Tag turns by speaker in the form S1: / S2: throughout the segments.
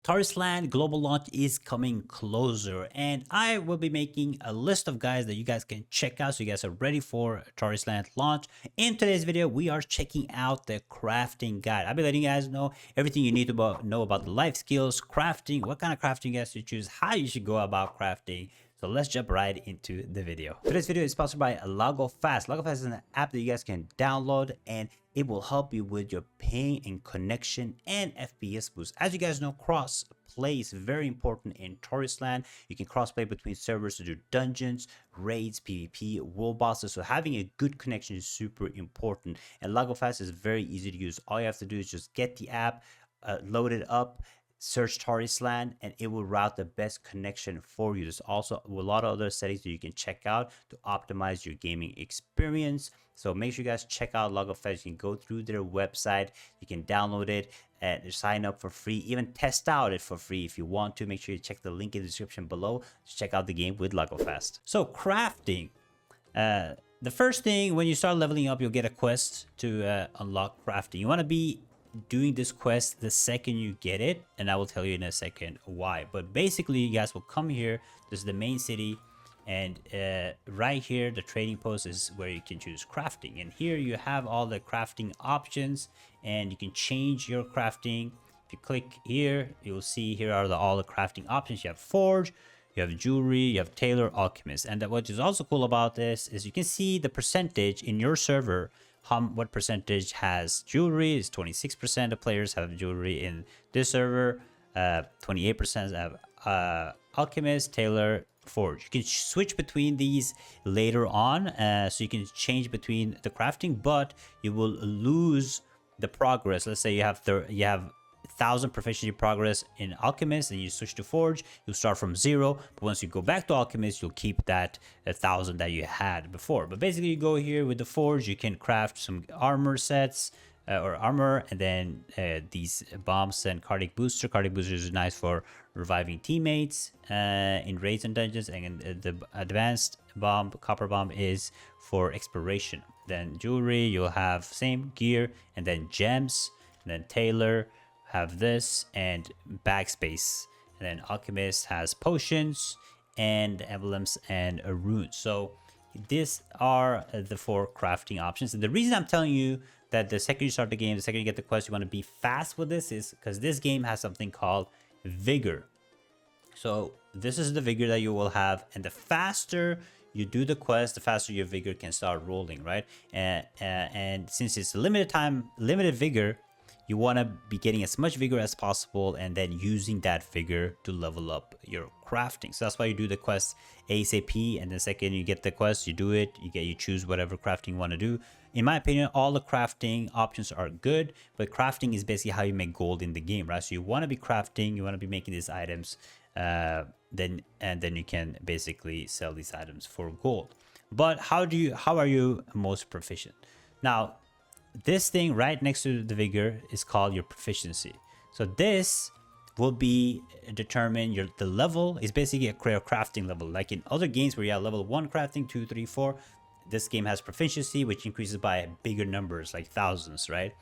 S1: Tarisland global launch is coming closer, and I will be making a list of guys that you guys can check out so you guys are ready for Tarisland launch. In today's video, we are checking out the crafting guide. I'll be letting you guys know everything you need to know about the life skills, crafting, what kind of crafting you guys should choose, how you should go about crafting. So let's jump right into the video. Today's video is sponsored by LagoFast. LagoFast is an app that you guys can download, and it will help you with your ping and connection and FPS boost. As you guys know, cross play is very important in Tarisland. You can cross play between servers to do dungeons, raids, PvP, world bosses. So having a good connection is super important. And LagoFast is very easy to use. All you have to do is just get the app, load it up, search Tarisland, and it will route the best connection for you. There's also a lot of other settings that you can check out to optimize your gaming experience. So make sure you guys check out LagoFast. You can go through their website, you can download it and sign up for free, even test out it for free if you want to. Make sure you check the link in the description below to check out the game with LagoFast. So crafting. The first thing, when you start leveling up, you'll get a quest to unlock crafting. You want to be doing this quest the second you get it, and I will tell you in a second why. But basically, you guys will come here. This is the main city, and right here the trading post is where you can choose crafting, and here you have all the crafting options, and you can change your crafting. If you click here, you'll see here are all the crafting options. You have forge, you have jewelry, you have tailor, alchemist. And what is also cool about this is you can see the percentage in your server. What percentage has jewelry is 26% of players have jewelry in this server. 28% have alchemist, tailor, forge. You can switch between these later on, so you can change between the crafting, but you will lose the progress. Let's say you have 1,000 proficiency progress in alchemist, and you switch to forge, you'll start from 0, but once you go back to alchemist, you'll keep that 1,000 that you had before. But basically, you go here with the forge, you can craft some armor sets or armor, and then these bombs and cardiac booster. Cardiac booster is nice for reviving teammates in raids and dungeons, and the advanced bomb, copper bomb, is for exploration. Then jewelry, you'll have same gear, and then gems, and then tailor have this, and backspace. And then alchemist has potions and emblems and runes. So these are the 4 crafting options. And the reason I'm telling you that the second you start the game, the second you get the quest, you want to be fast with this is because this game has something called Vigor. So this is the Vigor that you will have, and the faster you do the quest, the faster your Vigor can start rolling, right? And since it's limited Vigor, you want to be getting as much Vigor as possible, and then using that Vigor to level up your crafting. So that's why you do the quest ASAP, and the second you get the quest, you do it, you choose whatever crafting you want to do. In my opinion, all the crafting options are good, but crafting is basically how you make gold in the game, right? So you want to be crafting, you want to be making these items, then you can basically sell these items for gold. But how are you most proficient? Now, this thing right next to the Vigor is called your proficiency. So this will be determine the level is basically a crafting level. Like in other games where you have level 1 crafting, 2, 3, 4, this game has proficiency, which increases by bigger numbers, like thousands, right?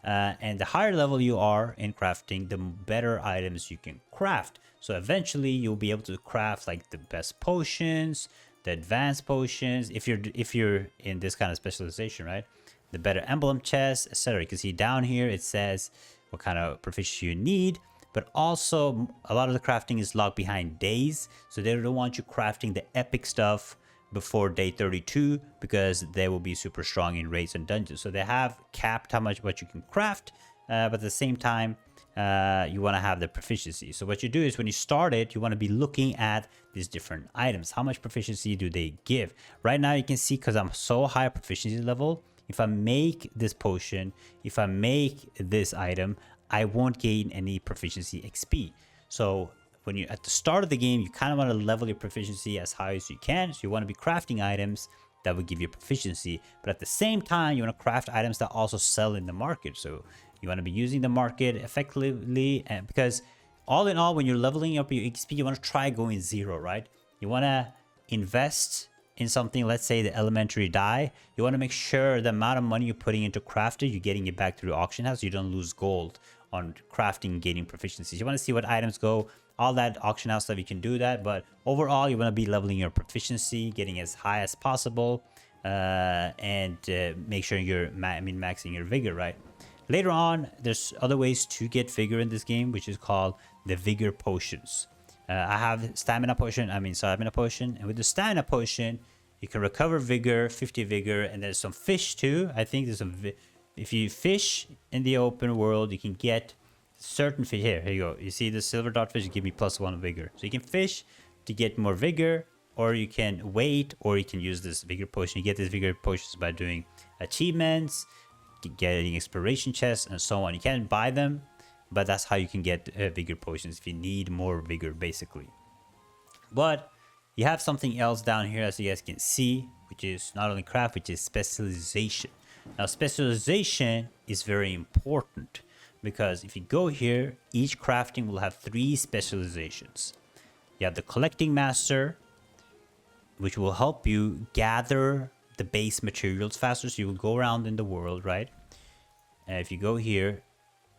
S1: And the higher level you are in crafting, the better items you can craft. So eventually you'll be able to craft like the best potions, the advanced potions, if you're in this kind of specialization, right? The better emblem chest, etc. You can see down here it says what kind of proficiency you need, but also a lot of the crafting is locked behind days, so they don't want you crafting the epic stuff before day 32 because they will be super strong in raids and dungeons. So they have capped what you can craft, but at the same time you want to have the proficiency. So what you do is when you start it, you want to be looking at these different items. How much proficiency do they give? Right now you can see, because I'm so high proficiency level, if I make this potion, if I make this item, I won't gain any proficiency XP. So when you're at the start of the game, you kind of want to level your proficiency as high as you can. So you want to be crafting items that will give you proficiency. But at the same time, you want to craft items that also sell in the market. So you want to be using the market effectively. And because all in all, when you're leveling up your XP, you want to try going 0, right? You want to invest in something, let's say the elementary die. You want to make sure the amount of money you're putting into crafting, you're getting it back through the auction house. You don't lose gold on crafting, gaining proficiencies. You want to see what items go, all that auction house stuff, you can do that. But overall, you want to be leveling your proficiency, getting as high as possible, and make sure you're maxing your vigor, right? Later on, there's other ways to get vigor in this game, which is called the vigor potions. I have stamina potion, and with the stamina potion, you can recover vigor, 50 vigor, and there's some fish too. I think there's some, if you fish in the open world, you can get certain fish. Here you go. You see the silver dot fish give me +1 vigor. So you can fish to get more vigor, or you can wait, or you can use this vigor potion. You get these vigor potions by doing achievements, getting exploration chests, and so on. You can't buy them, but that's how you can get vigor potions if you need more vigor, basically. But you have something else down here, as you guys can see, which is not only craft, which is specialization. Now, specialization is very important because if you go here, each crafting will have 3 specializations. You have the collecting master, which will help you gather the base materials faster, so you will go around in the world, right? And if you go here,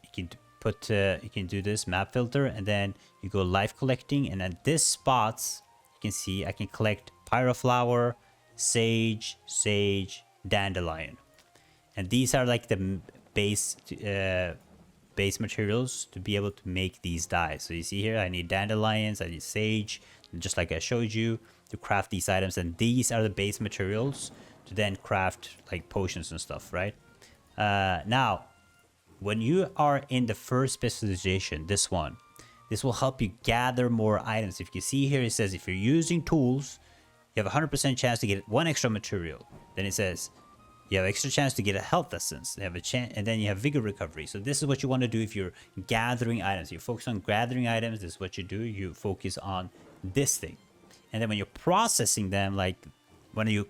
S1: you can you can do this map filter, and then you go life collecting, and at this spots you can see I can collect pyroflower, sage, dandelion, and these are like the base materials to be able to make these dyes. So you see here, I need dandelions, I need sage, just like I showed you, to craft these items, and these are the base materials to then craft like potions and stuff, right? Now, when you are in the first specialization, this will help you gather more items. If you see here, it says if you're using tools, you have a 100% chance to get 1 extra material. Then it says you have extra chance to get a health essence. You have a chance, and then you have vigor recovery. So this is what you want to do if you're gathering items. You focus on gathering items. This is what you do. You focus on this thing, and then when you're processing them, like when you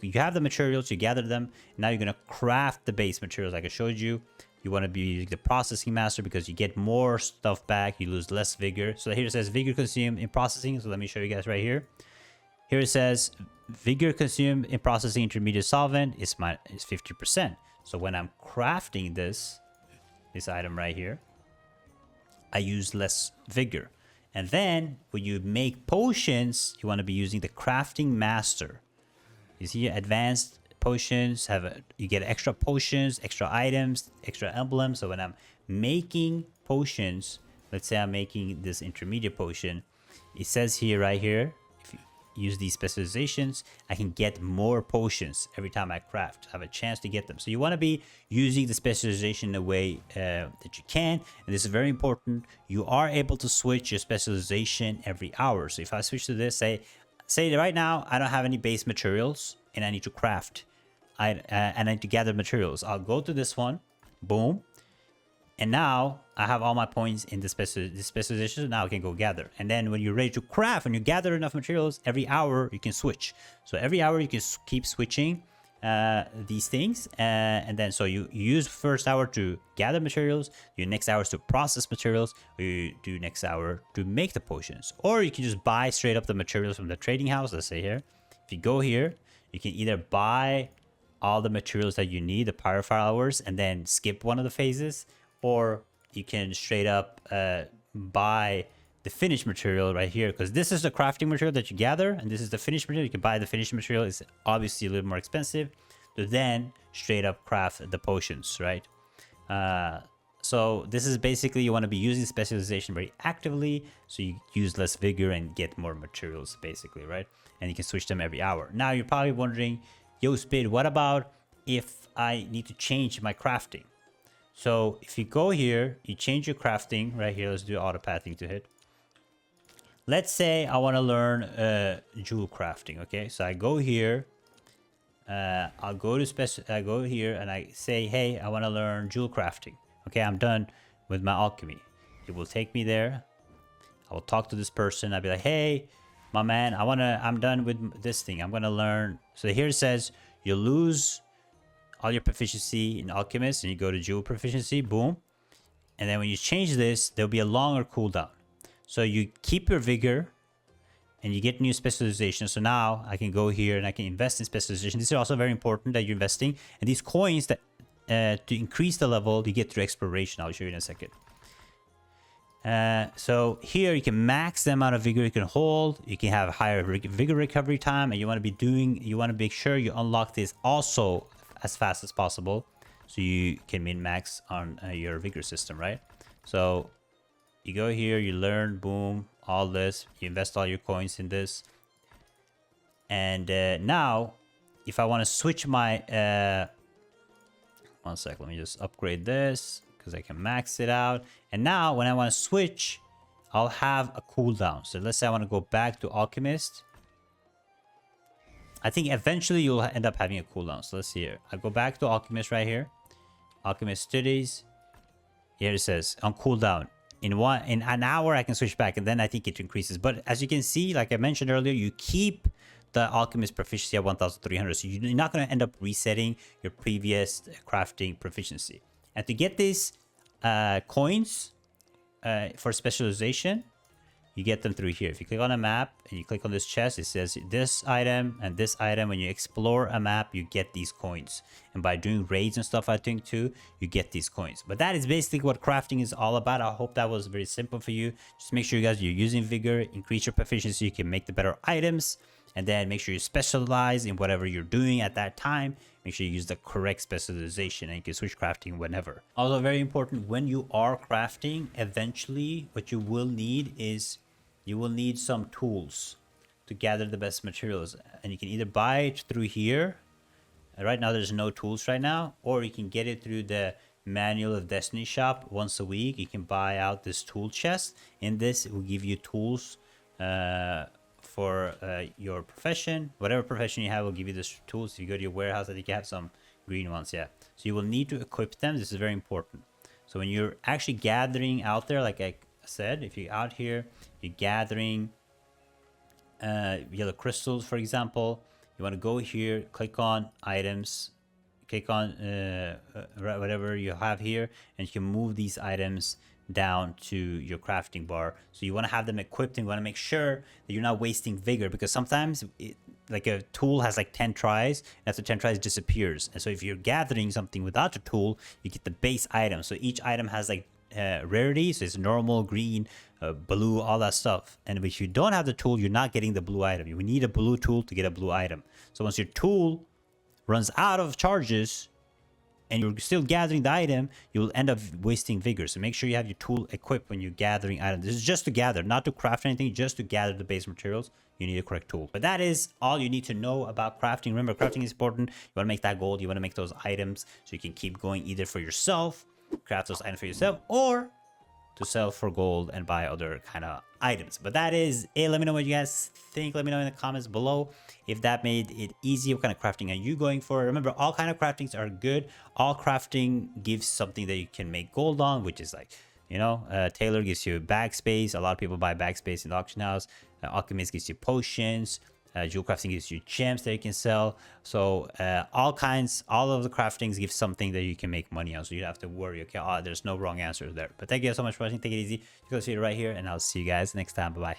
S1: you have the materials, you gather them. Now you're gonna craft the base materials, like I showed you. You want to be the processing master because you get more stuff back. You lose less vigor. So here it says vigor consumed in processing. So let me show you guys right here. Here it says vigor consumed in processing intermediate solvent is 50%. So when I'm crafting this item right here, I use less vigor. And then when you make potions, you want to be using the crafting master. You see advanced potions you get extra potions, extra items, extra emblems. So when I'm making potions, let's say I'm making this intermediate potion, it says here, right here, if you use these specializations, I can get more potions every time I craft. I have a chance to get them. So you want to be using the specialization in a way that you can, and this is very important. You are able to switch your specialization every hour. So if I switch to this, say right now I don't have any base materials and I need to craft. And I need to gather materials. I'll go to this one, boom, and now I have all my points in the specialization. So now I can go gather. And then when you're ready to craft, when you gather enough materials, every hour you can switch. So every hour you can keep switching these things, and then so you use first hour to gather materials, your next hour is to process materials, or you do next hour to make the potions, or you can just buy straight up the materials from the trading house. Let's say here, if you go here, you can either buy all the materials that you need, the pyroflowers, and then skip one of the phases, or you can straight up buy the finished material right here, because this is the crafting material that you gather, and this is the finished material. You can buy the finished material. It's obviously a little more expensive to then straight up craft the potions, right? So this is basically, you want to be using specialization very actively, so you use less vigor and get more materials, basically, right? And you can switch them every hour. Now you're probably wondering, yo, Spid, what about if I need to change my crafting? So if you go here, you change your crafting right here. Let's do auto pathing to hit. Let's say I want to learn jewel crafting. Okay, so I go here. I'll go to I go here and I say, hey, I want to learn jewel crafting. Okay, I'm done with my alchemy. It will take me there. I will talk to this person. I'll be like, hey, my man, I'm done with this thing. I'm gonna learn. So here it says you lose all your proficiency in alchemist, and you go to jewel proficiency, boom. And then when you change this, there'll be a longer cooldown. So you keep your vigor and you get new specialization. So now I can go here and I can invest in specialization. This is also very important that you're investing. And these coins that to increase the level, you get through exploration. I'll show you in a second. So here you can max the amount of vigor you can hold. You can have higher vigor recovery time, and you want to make sure you unlock this also as fast as possible, so you can min max on your vigor system, right? So you go here, you learn, boom, all this, you invest all your coins in this, and now if I want to switch my one sec, let me just upgrade this because I can max it out. And now when I want to switch, I'll have a cooldown. So let's say I want to go back to Alchemist. I think eventually you'll end up having a cooldown. So let's see here. I go back to Alchemist right here. Alchemist studies. Here it says on cooldown. In an hour I can switch back, and then I think it increases. But as you can see, like I mentioned earlier, you keep the Alchemist proficiency at 1300. So you're not going to end up resetting your previous crafting proficiency. And to get these coins for specialization, you get them through here. If you click on a map and you click on this chest, it says this item and this item. When you explore a map, you get these coins. And by doing raids and stuff, I think too, you get these coins. But that is basically what crafting is all about. I hope that was very simple for you. Just make sure you guys, you're using Vigor, increase your proficiency, you can make the better items. And then make sure you specialize in whatever you're doing at that time. Make sure you use the correct specialization, and you can switch crafting whenever. Also very important, when you are crafting, eventually what you will need is you will need some tools to gather the best materials. And you can either buy it through here. Right now there's no tools right now, or you can get it through the Manual of Destiny shop once a week. You can buy out this tool chest. In this, it will give you tools for your profession. Whatever profession you have will give you this tools. If you go to your warehouse, I think you have some green ones, yeah. So you will need to equip them. This is very important. So when you're actually gathering out there, like I said, if you're out here, you're gathering yellow crystals, for example, you want to go here, click on items, click on whatever you have here, and you can move these items down to your crafting bar. So you want to have them equipped, and you want to make sure that you're not wasting vigor, because sometimes like a tool has like 10 tries, and after 10 tries it disappears. And so if you're gathering something without a tool, you get the base item. So each item has like rarity, so it's normal, green, blue, all that stuff. And if you don't have the tool, you're not getting the blue item. You need a blue tool to get a blue item. So once your tool runs out of charges and you're still gathering the item, you will end up wasting vigor. So make sure you have your tool equipped when you're gathering items. This is just to gather, not to craft anything, just to gather the base materials. You need a correct tool. But that is all you need to know about crafting. Remember, crafting is important. You want to make that gold, you want to make those items so you can keep going, either for yourself, craft those items for yourself, or to sell for gold and buy other kind of items. But that is it. Let me know what you guys think. Let me know in the comments below if that made it easy. What kind of crafting are you going for? Remember, all kind of craftings are good. All crafting gives something that you can make gold on, which is like, you know, Taylor gives you bag space. A lot of people buy bag space in the auction house. Alchemist gives you potions. Jewel crafting gives you gems that you can sell. So all of the craftings give something that you can make money on. So you don't have to worry, okay, there's no wrong answer there. But thank you guys so much for watching. Take it easy. You can see it right here, and I'll see you guys next time. Bye-bye.